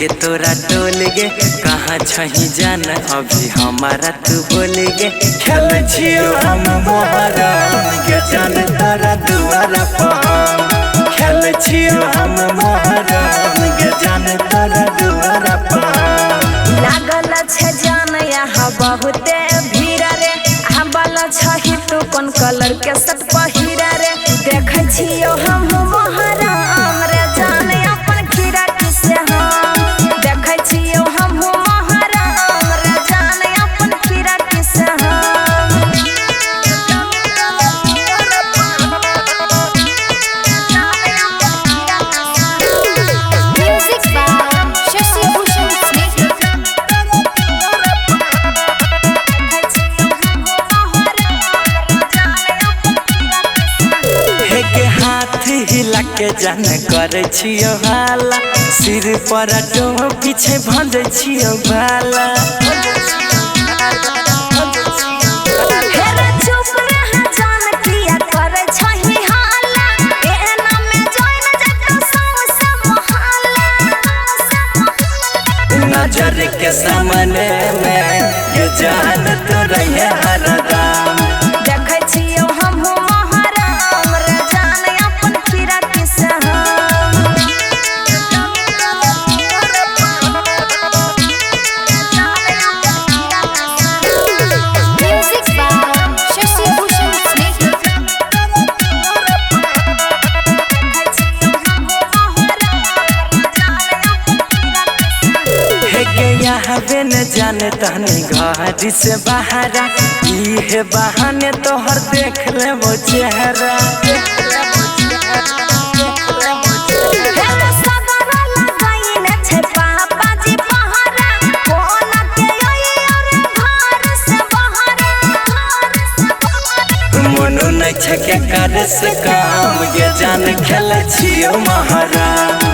के तोरा टोल गे कहाँ छही जान अभी हमारा तू बोल गे खेल छियो हम मोहरम के जान तोरा दुआरा पर खेल छियो हम मोहरम के जान तोरा दुआरा पर लागल छे जान यहाँ बहुते भीड़ रे हबल छही तू कौन कलर के शर्ट पहिरा रे देखे छियो हम मोहरम रे जान अपन खीरा किसे हम देखे छियो हम मोहरम रे जान अपन खीरा किसे हिला के जान करे छियो हाला सिर पर डो पीछे भंज छियो भाला नजर के सामने में ये जान तो रहे हरदम देखे छियो हम हवे न जाने तहनी घर से बाहरा इहे बहाने तोहर देख ले वो चेहरा मनु नहीं छके कर से काम ये जान खेल छियो महाराम।